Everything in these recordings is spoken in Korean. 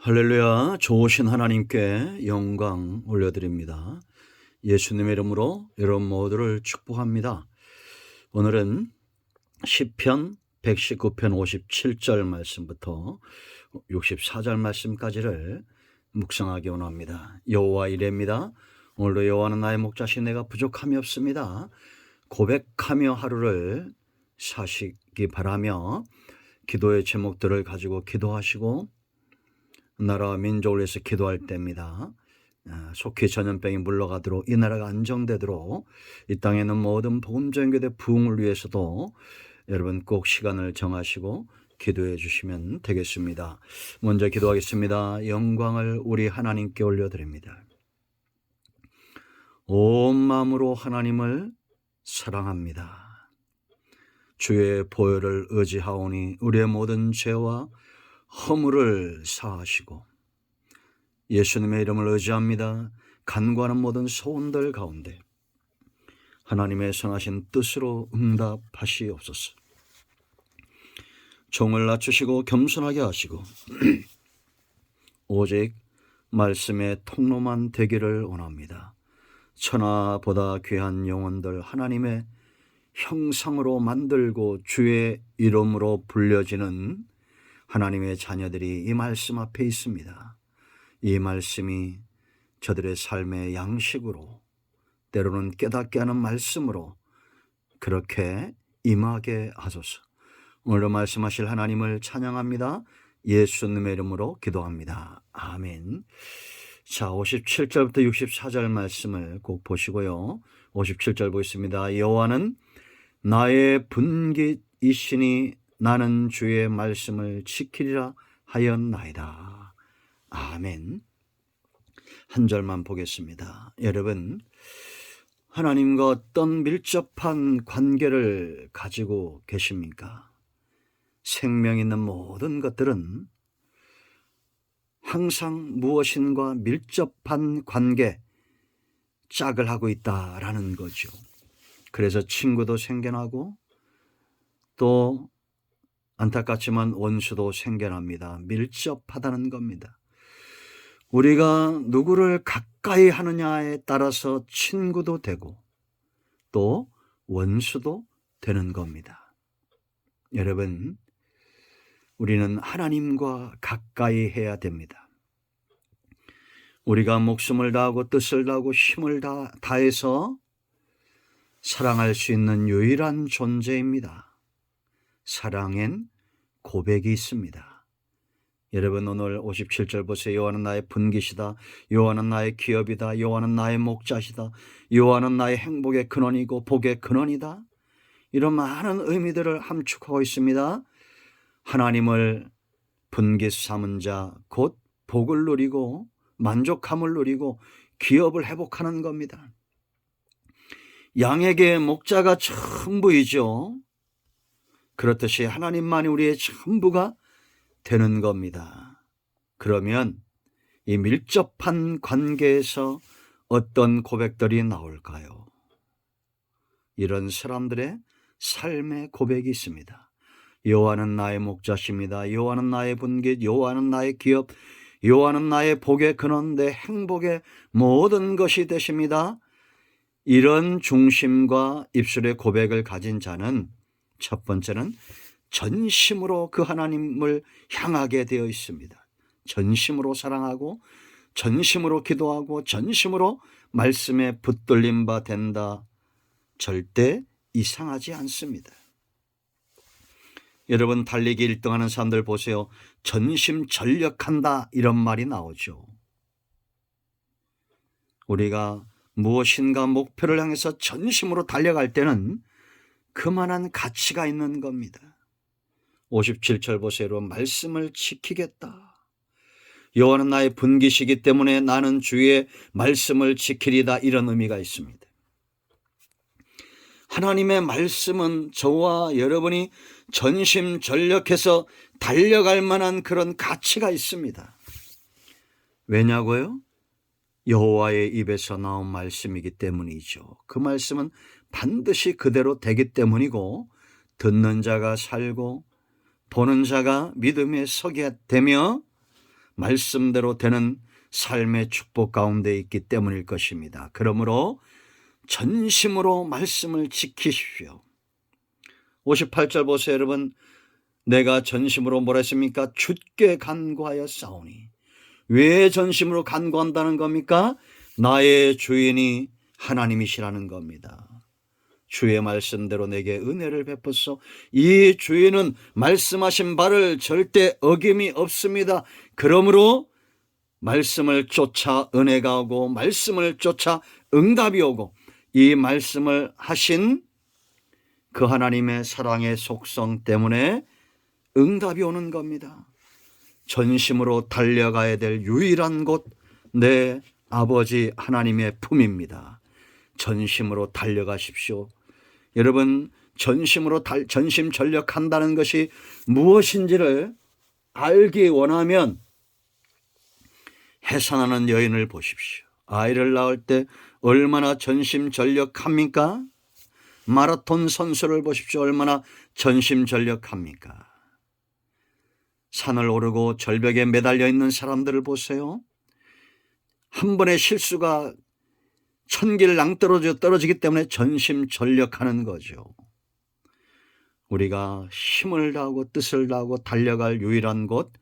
할렐루야. 좋으신 하나님께 영광 올려드립니다. 예수님의 이름으로 여러분 모두를 축복합니다. 오늘은 시편 119편 57절 말씀부터 64절 말씀까지를 묵상하기 원합니다. 여호와 이레입니다. 오늘도 여호와는 나의 목자시 내가 부족함이 없습니다. 고백하며 하루를 사시기 바라며 기도의 제목들을 가지고 기도하시고 나라와 민족을 위해서 기도할 때입니다. 속히 전염병이 물러가도록 이 나라가 안정되도록 이 땅에 있는 모든 복음전교대 부흥을 위해서도 여러분 꼭 시간을 정하시고 기도해 주시면 되겠습니다. 먼저 기도하겠습니다. 영광을 우리 하나님께 올려드립니다. 온 마음으로 하나님을 사랑합니다. 주의 보혈을 의지하오니 우리의 모든 죄와 허물을 사하시고 예수님의 이름을 의지합니다. 간구하는 모든 소원들 가운데 하나님의 선하신 뜻으로 응답하시옵소서. 종을 낮추시고 겸손하게 하시고 오직 말씀의 통로만 되기를 원합니다. 천하보다 귀한 영혼들 하나님의 형상으로 만들고 주의 이름으로 불려지는 하나님의 자녀들이 이 말씀 앞에 있습니다. 이 말씀이 저들의 삶의 양식으로 때로는 깨닫게 하는 말씀으로 그렇게 임하게 하소서. 오늘도 말씀하실 하나님을 찬양합니다. 예수님의 이름으로 기도합니다. 아멘. 자, 57절부터 64절 말씀을 꼭 보시고요. 57절 보겠습니다. 여호와는 나의 분깃이시니 나는 주의 말씀을 지키리라 하였나이다. 아멘. 한 절만 보겠습니다. 여러분, 하나님과 어떤 밀접한 관계를 가지고 계십니까? 생명 있는 모든 것들은 항상 무엇인가 밀접한 관계, 짝을 하고 있다라는 거죠. 그래서 친구도 생겨나고 또 안타깝지만 원수도 생겨납니다. 밀접하다는 겁니다. 우리가 누구를 가까이 하느냐에 따라서 친구도 되고 또 원수도 되는 겁니다. 여러분, 우리는 하나님과 가까이 해야 됩니다. 우리가 목숨을 다하고 뜻을 다하고 힘을 다해서 사랑할 수 있는 유일한 존재입니다. 사랑엔 고백이 있습니다. 여러분, 오늘 57절 보세요. 여호와는 나의 분깃이다. 여호와는 나의 기업이다. 여호와는 나의 목자시다. 여호와는 나의 행복의 근원이고 복의 근원이다. 이런 많은 의미들을 함축하고 있습니다. 하나님을 분깃 삼은 자, 곧 복을 누리고 만족함을 누리고 기업을 회복하는 겁니다. 양에게 목자가 전부이죠. 그렇듯이 하나님만이 우리의 전부가 되는 겁니다. 그러면 이 밀접한 관계에서 어떤 고백들이 나올까요? 이런 사람들의 삶의 고백이 있습니다. 여호와는 나의 목자십니다. 여호와는 나의 분깃, 여호와는 나의 기업, 여호와는 나의 복의 근원, 내 행복의 모든 것이 되십니다. 이런 중심과 입술의 고백을 가진 자는 첫 번째는 전심으로 그 하나님을 향하게 되어 있습니다. 전심으로 사랑하고 전심으로 기도하고 전심으로 말씀에 붙들림 바 된다. 절대 이상하지 않습니다. 여러분, 달리기 1등하는 사람들 보세요. 전심전력한다 이런 말이 나오죠. 우리가 무엇인가 목표를 향해서 전심으로 달려갈 때는 그만한 가치가 있는 겁니다. 57절 보세요. 말씀을 지키겠다. 여호와는 나의 분깃이기 때문에 나는 주의 말씀을 지키리다. 이런 의미가 있습니다. 하나님의 말씀은 저와 여러분이 전심전력해서 달려갈 만한 그런 가치가 있습니다. 왜냐고요? 여호와의 입에서 나온 말씀이기 때문이죠. 그 말씀은 반드시 그대로 되기 때문이고 듣는 자가 살고 보는 자가 믿음에 서게 되며 말씀대로 되는 삶의 축복 가운데 있기 때문일 것입니다. 그러므로 전심으로 말씀을 지키십시오. 58절 보세요, 여러분. 내가 전심으로 뭐라 했습니까? 주께 간구하여 싸우니. 왜 전심으로 간구한다는 겁니까? 나의 주인이 하나님이시라는 겁니다. 주의 말씀대로 내게 은혜를 베푸소. 이 주인은 말씀하신 바를 절대 어김이 없습니다. 그러므로 말씀을 쫓아 은혜가 오고 말씀을 쫓아 응답이 오고 이 말씀을 하신 그 하나님의 사랑의 속성 때문에 응답이 오는 겁니다. 전심으로 달려가야 될 유일한 곳, 내 아버지 하나님의 품입니다. 전심으로 달려가십시오. 여러분, 전심전력한다는 것이 무엇인지를 알기 원하면 해산하는 여인을 보십시오. 아이를 낳을 때 얼마나 전심전력합니까? 마라톤 선수를 보십시오. 얼마나 전심전력합니까? 산을 오르고 절벽에 매달려 있는 사람들을 보세요. 한 번의 실수가 천길 낭떠러지기 때문에 전심전력하는 거죠. 우리가 힘을 다하고 뜻을 다하고 달려갈 유일한 곳,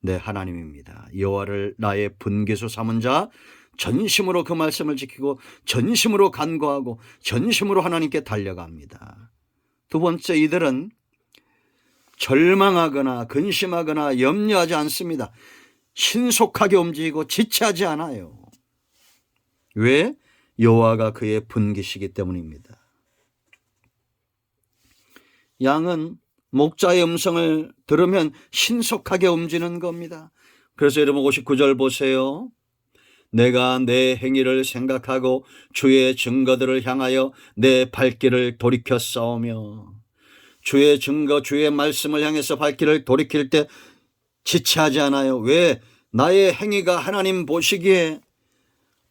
내 하나님입니다. 여호와를 나의 분기소 삼은 자, 전심으로 그 말씀을 지키고 전심으로 간구하고 전심으로 하나님께 달려갑니다. 두 번째, 이들은 절망하거나 근심하거나 염려하지 않습니다. 신속하게 움직이고 지체하지 않아요. 왜? 여호와가 그의 분기시기 때문입니다. 양은 목자의 음성을 들으면 신속하게 움직이는 겁니다. 그래서 여러분 59절 보세요. 내가 내 행위를 생각하고 주의 증거들을 향하여 내 발길을 돌이켜 싸우며, 주의 증거, 주의 말씀을 향해서 발길을 돌이킬 때 지체하지 않아요. 왜? 나의 행위가 하나님 보시기에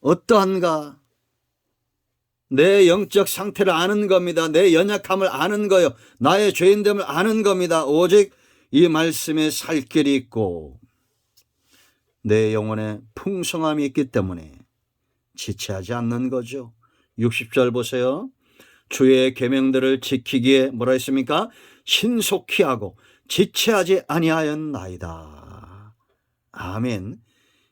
어떠한가? 내 영적 상태를 아는 겁니다. 내 연약함을 아는 거요. 나의 죄인됨을 아는 겁니다. 오직 이 말씀에 살 길이 있고 내 영혼에 풍성함이 있기 때문에 지체하지 않는 거죠. 60절 보세요. 주의 계명들을 지키기에 뭐라 했습니까? 신속히 하고 지체하지 아니하였나이다. 아멘.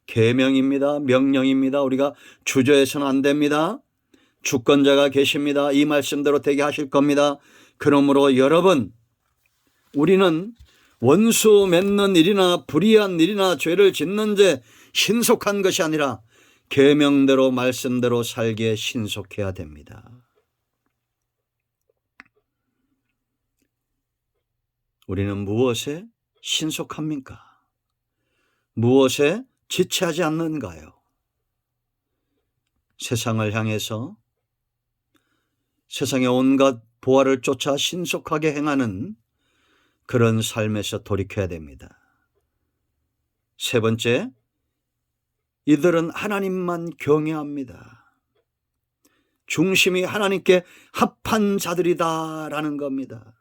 계명입니다. 명령입니다. 우리가 주저해서는 안 됩니다. 주권자가 계십니다. 이 말씀대로 되게 하실 겁니다. 그러므로 여러분, 우리는 원수 맺는 일이나 불의한 일이나 죄를 짓는 데 신속한 것이 아니라 계명대로 말씀대로 살기에 신속해야 됩니다. 우리는 무엇에 신속합니까? 무엇에 지체하지 않는가요? 세상을 향해서 세상의 온갖 보화를 쫓아 신속하게 행하는 그런 삶에서 돌이켜야 됩니다. 세 번째, 이들은 하나님만 경외합니다. 중심이 하나님께 합한 자들이다라는 겁니다.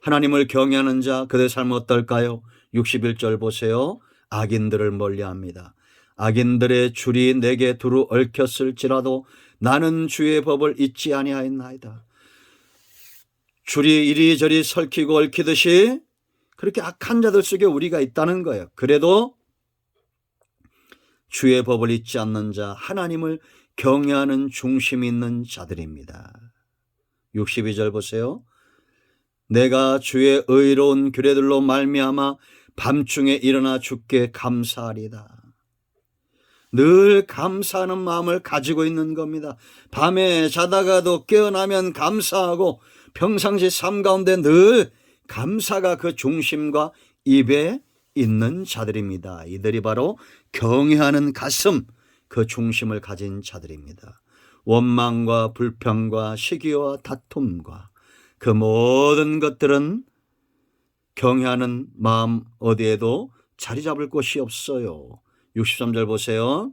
하나님을 경외하는 자, 그들의 삶은 어떨까요? 61절 보세요. 악인들을 멀리합니다. 악인들의 줄이 내게 두루 얽혔을지라도 나는 주의 법을 잊지 아니하였나이다. 줄이 이리저리 설키고 얽히듯이 그렇게 악한 자들 속에 우리가 있다는 거예요. 그래도 주의 법을 잊지 않는 자, 하나님을 경외하는 중심이 있는 자들입니다. 62절 보세요. 내가 주의 의로운 규례들로 말미암아 밤중에 일어나 주께 감사하리다. 늘 감사하는 마음을 가지고 있는 겁니다. 밤에 자다가도 깨어나면 감사하고 평상시 삶 가운데 늘 감사가 그 중심과 입에 있는 자들입니다. 이들이 바로 경외하는 가슴, 그 중심을 가진 자들입니다. 원망과 불평과 시기와 다툼과 그 모든 것들은 경외하는 마음 어디에도 자리 잡을 곳이 없어요. 63절 보세요.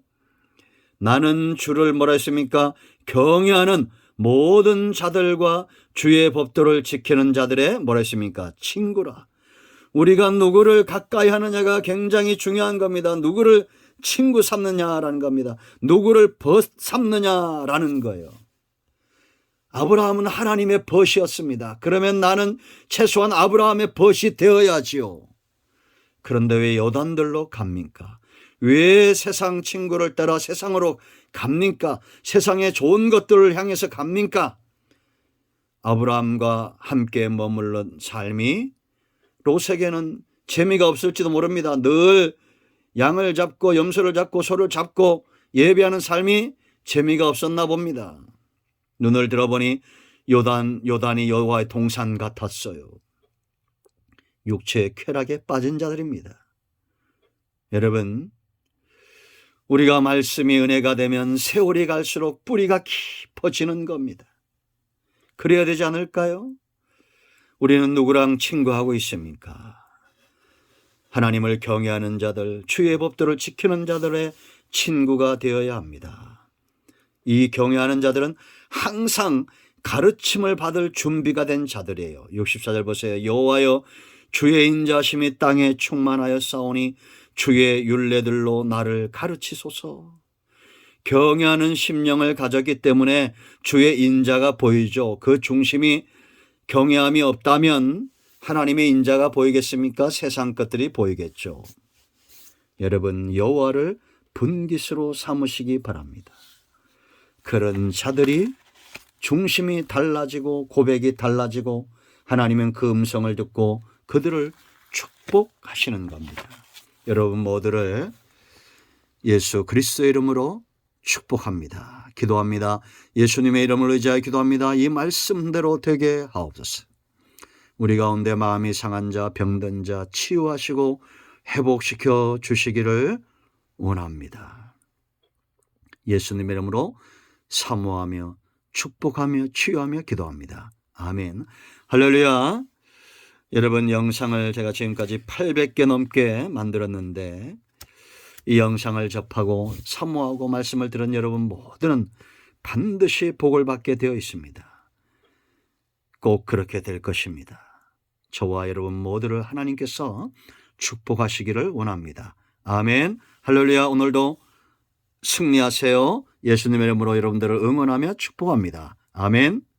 나는 주를 뭐라 했습니까? 경외하는 모든 자들과 주의 법도를 지키는 자들의 뭐라 했습니까? 친구라. 우리가 누구를 가까이 하느냐가 굉장히 중요한 겁니다. 누구를 친구 삼느냐라는 겁니다. 누구를 벗 삼느냐라는 거예요. 아브라함은 하나님의 벗이었습니다. 그러면 나는 최소한 아브라함의 벗이 되어야지요. 그런데 왜 여단들로 갑니까? 왜 세상 친구를 따라 세상으로 갑니까? 세상의 좋은 것들을 향해서 갑니까? 아브라함과 함께 머물른 삶이 롯에게는 재미가 없을지도 모릅니다. 늘 양을 잡고 염소를 잡고 소를 잡고 예배하는 삶이 재미가 없었나 봅니다. 눈을 들어보니 요단이 여호와의 동산 같았어요. 육체의 쾌락에 빠진 자들입니다. 여러분, 우리가 말씀이 은혜가 되면 세월이 갈수록 뿌리가 깊어지는 겁니다. 그래야 되지 않을까요? 우리는 누구랑 친구하고 있습니까? 하나님을 경외하는 자들, 주의 법도를 지키는 자들의 친구가 되어야 합니다. 이 경외하는 자들은 항상 가르침을 받을 준비가 된 자들이에요. 64절 보세요. 여호와여, 주의 인자심이 땅에 충만하여 싸우니 주의 율례들로 나를 가르치소서. 경외하는 심령을 가졌기 때문에 주의 인자가 보이죠. 그 중심이 경외함이 없다면 하나님의 인자가 보이겠습니까? 세상 것들이 보이겠죠. 여러분, 여호와를 분깃으로 삼으시기 바랍니다. 그런 자들이 중심이 달라지고 고백이 달라지고 하나님은 그 음성을 듣고 그들을 축복하시는 겁니다. 여러분 모두를 예수 그리스도의 이름으로 축복합니다. 기도합니다. 예수님의 이름을 의지하여 기도합니다. 이 말씀대로 되게 하옵소서. 우리 가운데 마음이 상한 자, 병든 자 치유하시고 회복시켜 주시기를 원합니다. 예수님의 이름으로 사모하며 축복하며 치유하며 기도합니다. 아멘. 할렐루야. 여러분, 영상을 제가 지금까지 800개 넘게 만들었는데 이 영상을 접하고 사모하고 말씀을 들은 여러분 모두는 반드시 복을 받게 되어 있습니다. 꼭 그렇게 될 것입니다. 저와 여러분 모두를 하나님께서 축복하시기를 원합니다. 아멘. 할렐루야. 오늘도 승리하세요. 예수님의 이름으로 여러분들을 응원하며 축복합니다. 아멘.